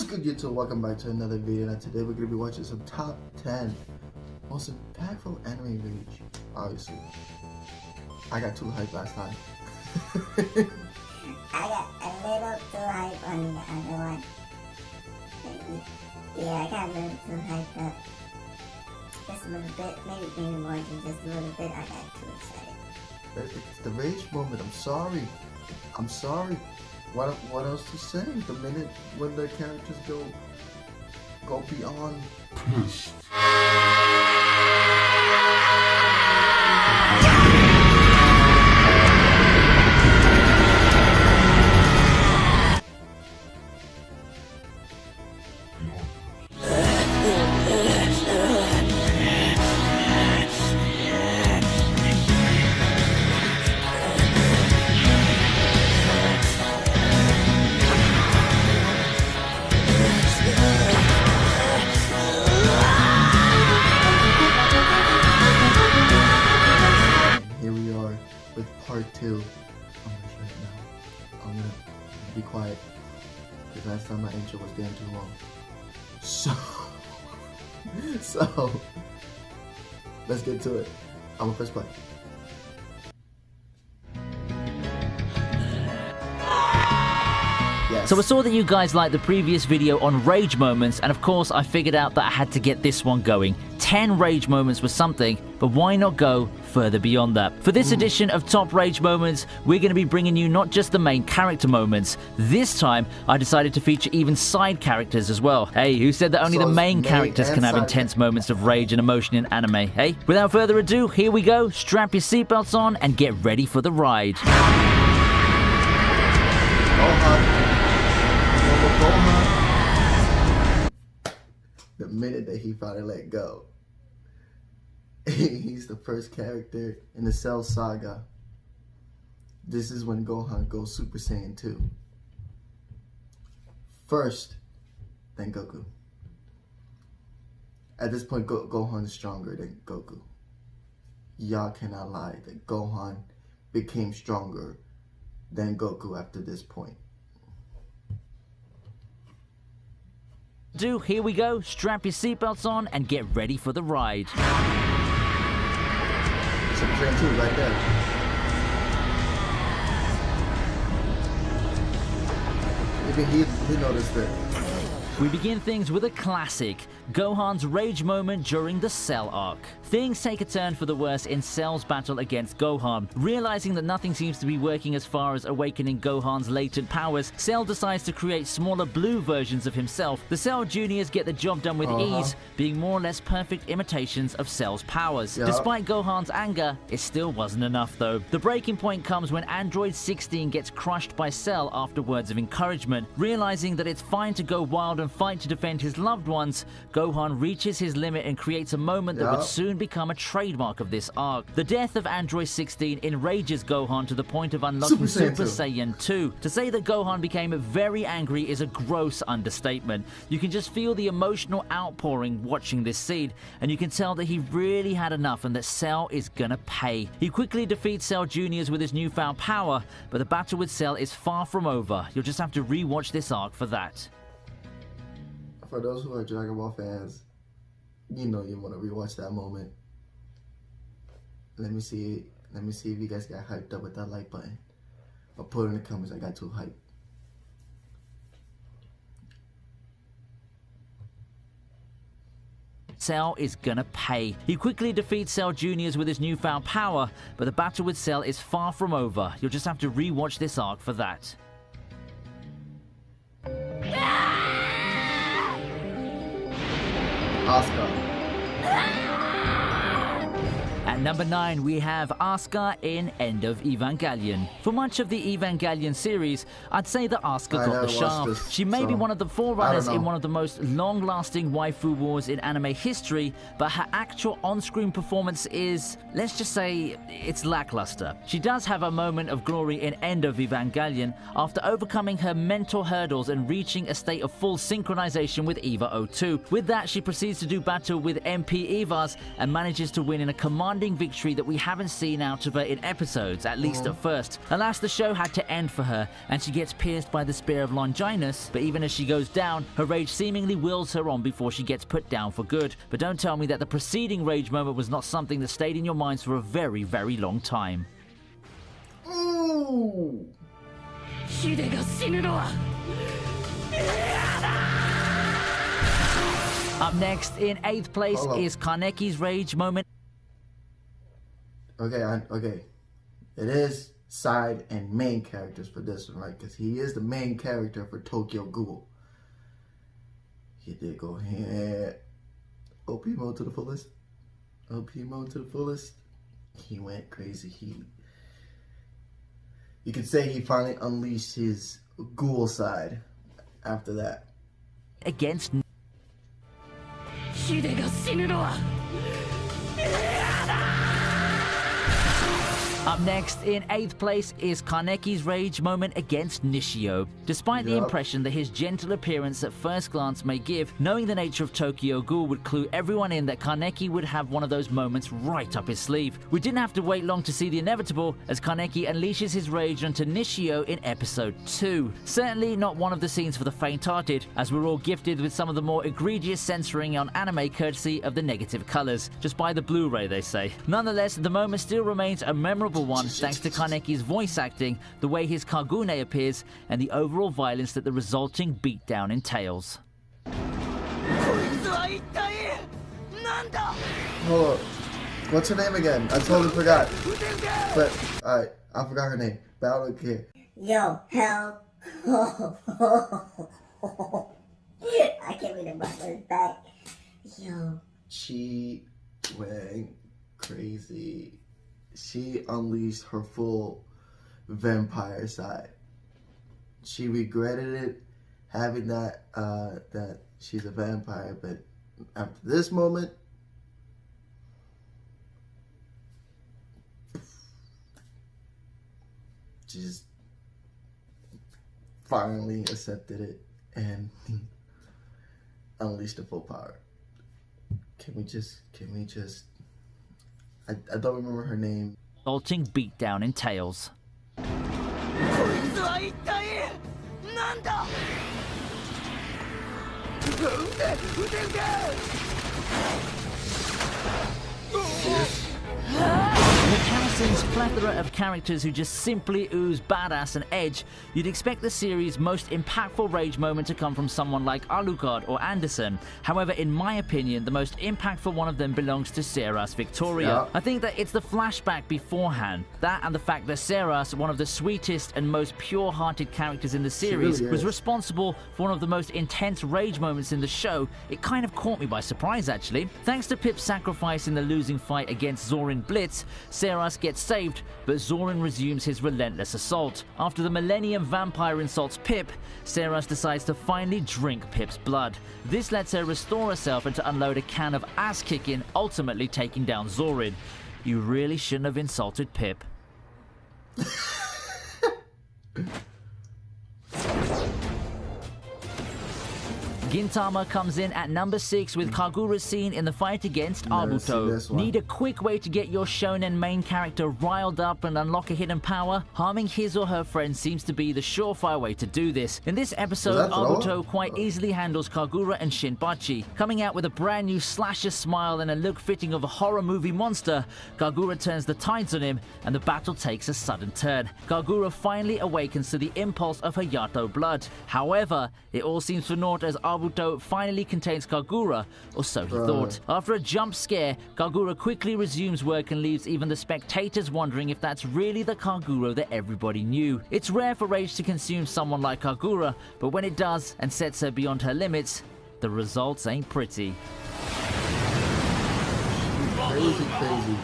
good, YouTube? Welcome back to another video, and today we're going to be watching some top 10 most impactful anime rage. Obviously, I got too hyped last time. I got a little too hyped on the other one. Yeah, I got a little too hyped up. Just a little bit, maybe more than just a little bit. I got too excited. It's the rage moment. I'm sorry. What else to say? The minute when the characters go beyond pissed. Part 2. I'm gonna be quiet because last time my intro was damn too long. So let's get to it. I'm gonna press play. Yes. So I saw that you guys liked the previous video on rage moments, and of course I figured out that I had to get this one going. 10 rage moments was something, but why not go further beyond that? For this edition of Top Rage Moments, we're going to be bringing you not just the main character moments. This time, I decided to feature even side characters as well. Hey, who said that only the main characters can have intense moments of rage and emotion in anime, hey? Without further ado, here we go. Strap your seatbelts on and get ready for the ride. Gohan. The minute that he finally let go, he's the first character in the Cell Saga. This is when Gohan goes Super Saiyan 2. First, then Goku. At this point, Gohan is stronger than Goku. Y'all cannot lie that Gohan became stronger than Goku after this point. Here we go. Strap your seatbelts on and get ready for the ride. Super Saiyan 2 right there. Even he noticed it. We begin things with a classic, Gohan's rage moment during the Cell arc. Things take a turn for the worse in Cell's battle against Gohan. Realizing that nothing seems to be working as far as awakening Gohan's latent powers, Cell decides to create smaller blue versions of himself. The Cell Juniors get the job done with ease, being more or less perfect imitations of Cell's powers. Yep. Despite Gohan's anger, it still wasn't enough though. The breaking point comes when Android 16 gets crushed by Cell after words of encouragement. Realizing that it's fine to go wild and fight to defend his loved ones, Gohan reaches his limit and creates a moment that would soon become a trademark of this arc. The death of Android 16 enrages Gohan to the point of unlocking Super Saiyan 2. To say that Gohan became very angry is a gross understatement. You can just feel the emotional outpouring watching this scene, and you can tell that he really had enough and that Cell is gonna pay. He quickly defeats Cell Juniors with his newfound power, but the battle with Cell is far from over. You'll just have to rewatch this arc for that. For those who are Dragon Ball fans, you know you want to rewatch that moment. Let me see if you guys got hyped up with that like button. Or put it in the comments, I got too hyped. Cell is gonna pay. He quickly defeats Cell Juniors with his newfound power, but the battle with Cell is far from over. You'll just have to rewatch this arc for that. Asuka. At number 9, we have Asuka in End of Evangelion. For much of the Evangelion series, I'd say that Asuka got the shaft. She may be one of the forerunners in one of the most long-lasting waifu wars in anime history, but her actual on-screen performance is, let's just say, it's lackluster. She does have a moment of glory in End of Evangelion after overcoming her mental hurdles and reaching a state of full synchronization with Eva 02. With that, she proceeds to do battle with MP Evas and manages to win in a commanding rewarding victory that we haven't seen out of her in episodes, at least at first. Alas, the show had to end for her, and she gets pierced by the spear of Longinus, but even as she goes down, her rage seemingly wills her on before she gets put down for good. But don't tell me that the preceding rage moment was not something that stayed in your minds for a very, very long time. Ooh. Up next, in 8th place, is Kaneki's rage moment. Okay. It is side and main characters for this one, right? Because he is the main character for Tokyo Ghoul. He did go ahead. OP mode to the fullest. OP mode to the fullest. He went crazy. You could say he finally unleashed his ghoul side after that. Against Up next, in 8th place, is Kaneki's rage moment against Nishio. Despite the impression that his gentle appearance at first glance may give, knowing the nature of Tokyo Ghoul would clue everyone in that Kaneki would have one of those moments right up his sleeve. We didn't have to wait long to see the inevitable, as Kaneki unleashes his rage onto Nishio in episode 2. Certainly not one of the scenes for the faint-hearted, as we're all gifted with some of the more egregious censoring on anime courtesy of the negative colors. Just buy the Blu-ray, they say. Nonetheless, the moment still remains a memorable one thanks to Kaneki's voice acting, the way his Kagune appears, and the overall violence that the resulting beatdown entails. Hold up. What's her name again? I totally forgot. But, alright, I forgot her name. But I don't care. Yo, help. I can't read the butler's back. Yo. She went crazy. She unleashed her full vampire side. She regretted it, having that she's a vampire, but after this moment, she just finally accepted it and unleashed the full power. Can we just I don't remember her name. Resulting beatdown entails. With Harrison's plethora of characters who just simply ooze badass and edge, you'd expect the series' most impactful rage moment to come from someone like Alucard or Anderson. However, in my opinion, the most impactful one of them belongs to Seras Victoria. Yeah. I think that it's the flashback beforehand. That and the fact that Seras, one of the sweetest and most pure-hearted characters in the series, really was is. responsible for one of the most intense rage moments in the show. It kind of caught me by surprise, actually. Thanks to Pip's sacrifice in the losing fight against Zorin Blitz, Seras gets saved, but Zorin resumes his relentless assault. After the Millennium Vampire insults Pip, Seras decides to finally drink Pip's blood. This lets her restore herself and to unload a can of ass-kicking, ultimately taking down Zorin. You really shouldn't have insulted Pip. Gintama comes in at number 6 with Kagura's scene in the fight against Abuto. Need a quick way to get your shonen main character riled up and unlock a hidden power? Harming his or her friend seems to be the surefire way to do this. In this episode, Abuto quite easily handles Kagura and Shinpachi. Coming out with a brand new slasher smile and a look fitting of a horror movie monster, Kagura turns the tides on him and the battle takes a sudden turn. Kagura finally awakens to the impulse of her Yato blood. However, it all seems for naught as Abuto finally contains Kagura, or so he thought. After a jump scare, Kagura quickly resumes work and leaves even the spectators wondering if that's really the Kagura that everybody knew. It's rare for Rage to consume someone like Kagura, but when it does and sets her beyond her limits, the results ain't pretty. Crazy.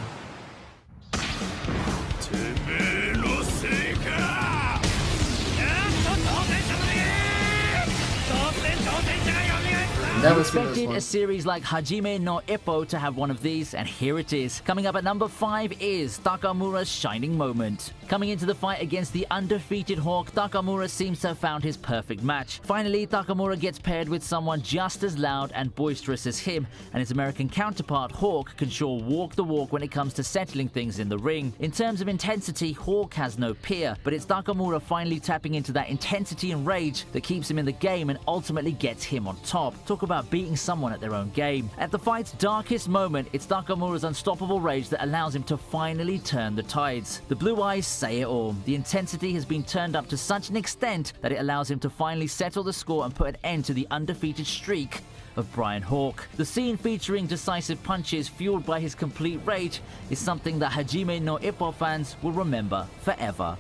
Never expected a series like Hajime no Ippo to have one of these, and here it is. Coming up at number 5 is Takamura's shining moment. Coming into the fight against the undefeated Hawk, Takamura seems to have found his perfect match. Finally, Takamura gets paired with someone just as loud and boisterous as him, and his American counterpart Hawk can sure walk the walk when it comes to settling things in the ring. In terms of intensity, Hawk has no peer, but it's Takamura finally tapping into that intensity and rage that keeps him in the game and ultimately gets him on top. Talk about beating someone at their own game. At the fight's darkest moment, it's Takamura's unstoppable rage that allows him to finally turn the tides. The blue eyes say it all. The intensity has been turned up to such an extent that it allows him to finally settle the score and put an end to the undefeated streak of Brian Hawk. The scene featuring decisive punches fueled by his complete rage is something that Hajime no Ippo fans will remember forever.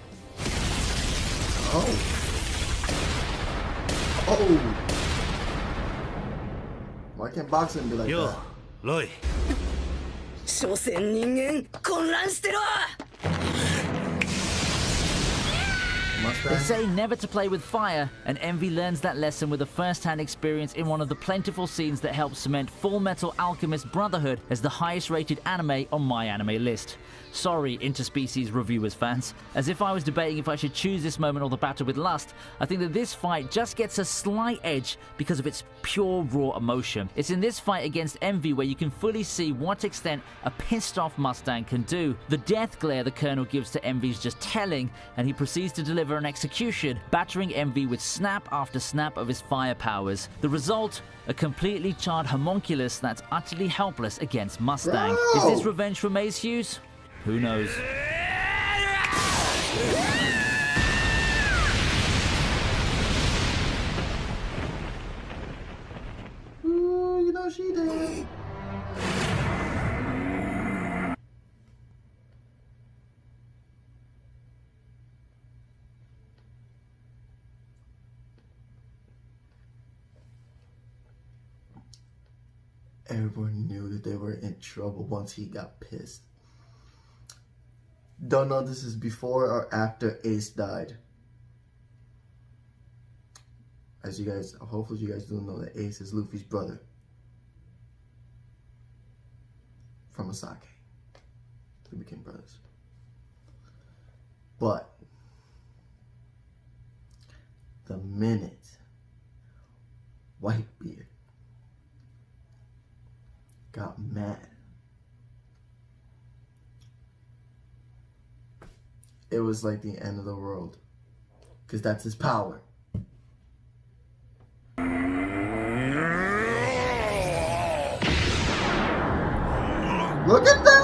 Oh. Oh. Why can't boxing be like that? Roy. 所詮人間混乱してろ They say never to play with fire, and Envy learns that lesson with a first-hand experience in one of the plentiful scenes that helped cement Full Metal Alchemist Brotherhood as the highest-rated anime on my anime list. Sorry, interspecies reviewers fans. As if I was debating if I should choose this moment or the battle with lust, I think that this fight just gets a slight edge because of its pure raw emotion. It's in this fight against Envy where you can fully see what extent a pissed-off Mustang can do. The death glare the Colonel gives to Envy is just telling, and he proceeds to deliver an execution, battering Envy with snap after snap of his fire powers. The result? A completely charred homunculus that's utterly helpless against Mustang. Bro. Is this revenge for Maze Hughes? Who knows? Ooh, you know she did. Everyone knew that they were in trouble once he got pissed. Don't know this is before or after Ace died. As you guys, hopefully you guys do know that Ace is Luffy's brother from a Saga. They became brothers. But the minute Whitebeard got mad, it was like the end of the world, because that's his power. Look at that!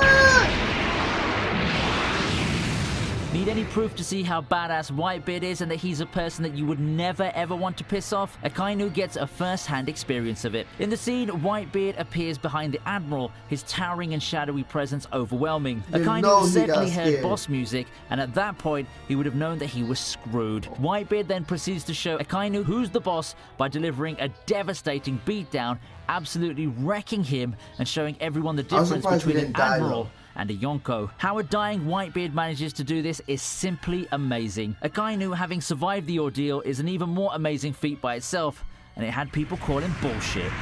Need any proof to see how badass Whitebeard is and that he's a person that you would never ever want to piss off? Akainu gets a first-hand experience of it. In the scene, Whitebeard appears behind the Admiral, his towering and shadowy presence overwhelming. Akainu certainly heard boss music, and at that point, he would have known that he was screwed. Whitebeard then proceeds to show Akainu who's the boss by delivering a devastating beatdown, absolutely wrecking him and showing everyone the difference between an Admiral and a Yonko. How a dying Whitebeard manages to do this is simply amazing. Akainu having survived the ordeal is an even more amazing feat by itself, and it had people call him bullshit.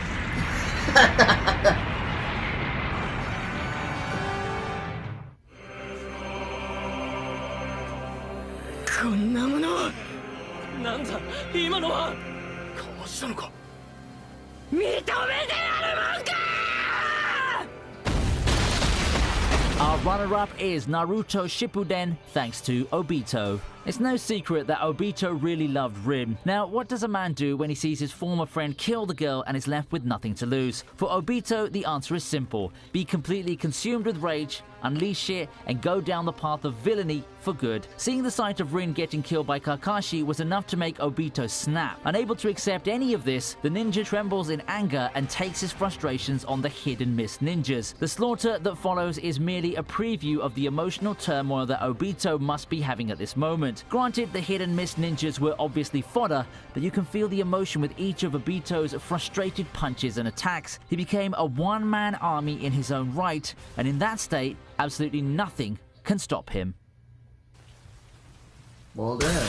Our runner-up is Naruto Shippuden, thanks to Obito. It's no secret that Obito really loved Rin. Now, what does a man do when he sees his former friend kill the girl and is left with nothing to lose? For Obito, the answer is simple. Be completely consumed with rage, unleash it, and go down the path of villainy for good. Seeing the sight of Rin getting killed by Kakashi was enough to make Obito snap. Unable to accept any of this, the ninja trembles in anger and takes his frustrations on the hidden mist ninjas. The slaughter that follows is merely a preview of the emotional turmoil that Obito must be having at this moment. Granted, the hidden mist ninjas were obviously fodder, but you can feel the emotion with each of Obito's frustrated punches and attacks. He became a one-man army in his own right, and in that state, absolutely nothing can stop him. Well then.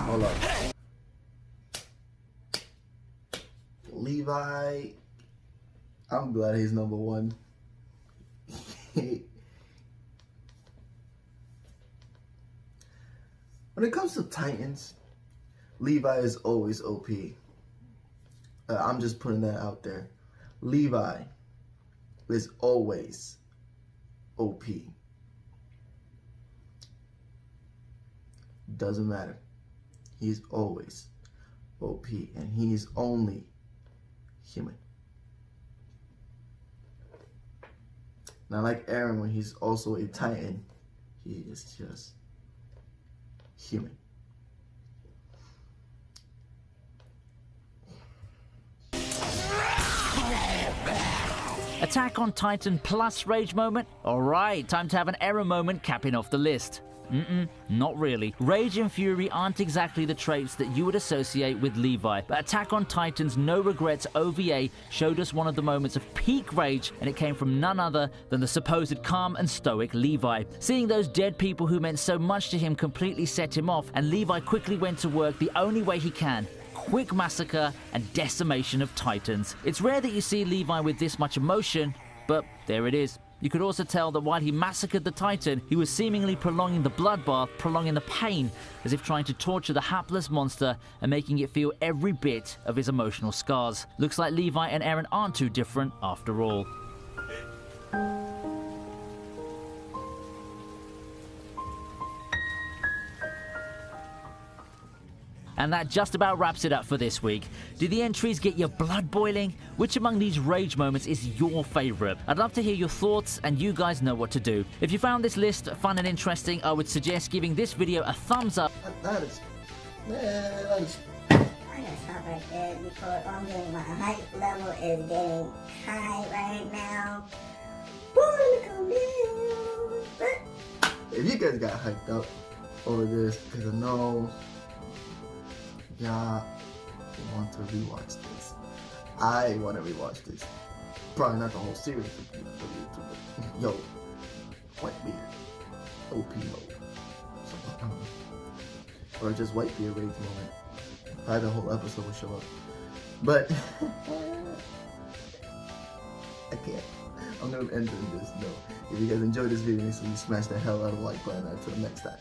Hold up. Levi, I'm glad he's number one. When it comes to Titans, Levi is always OP. I'm just putting that out there. Levi is always OP. Doesn't matter. He's always OP, and he's only human. Now, like Eren, when he's also a Titan, he is just human. Attack on Titan plus Rage moment? Alright, time to have an Eren moment capping off the list. Not really. Rage and Fury aren't exactly the traits that you would associate with Levi, but Attack on Titan's No Regrets OVA showed us one of the moments of peak rage, and it came from none other than the supposed calm and stoic Levi. Seeing those dead people who meant so much to him completely set him off, and Levi quickly went to work the only way he can. Quick massacre and decimation of Titans. It's rare that you see Levi with this much emotion, but there it is. You could also tell that while he massacred the Titan, he was seemingly prolonging the bloodbath, prolonging the pain, as if trying to torture the hapless monster and making it feel every bit of his emotional scars. Looks like Levi and Eren aren't too different after all. And that just about wraps it up for this week. Did the entries get your blood boiling? Which among these rage moments is your favorite? I'd love to hear your thoughts, and you guys know what to do. If you found this list fun and interesting, I would suggest giving this video a thumbs up. That is, man, like, I'm gonna stop right there because I'm getting my hype level is getting high right now. if you guys got hyped up over this, because I know y'all want to rewatch this. I want to rewatch this. Probably not the whole series, but yo, Whitebeard, OP mode, or just Whitebeard Rage moment. Probably the whole episode will show up, but I can't. I'm gonna end this though. If you guys enjoyed this video, make sure you smash the hell out of the like button. Until next time.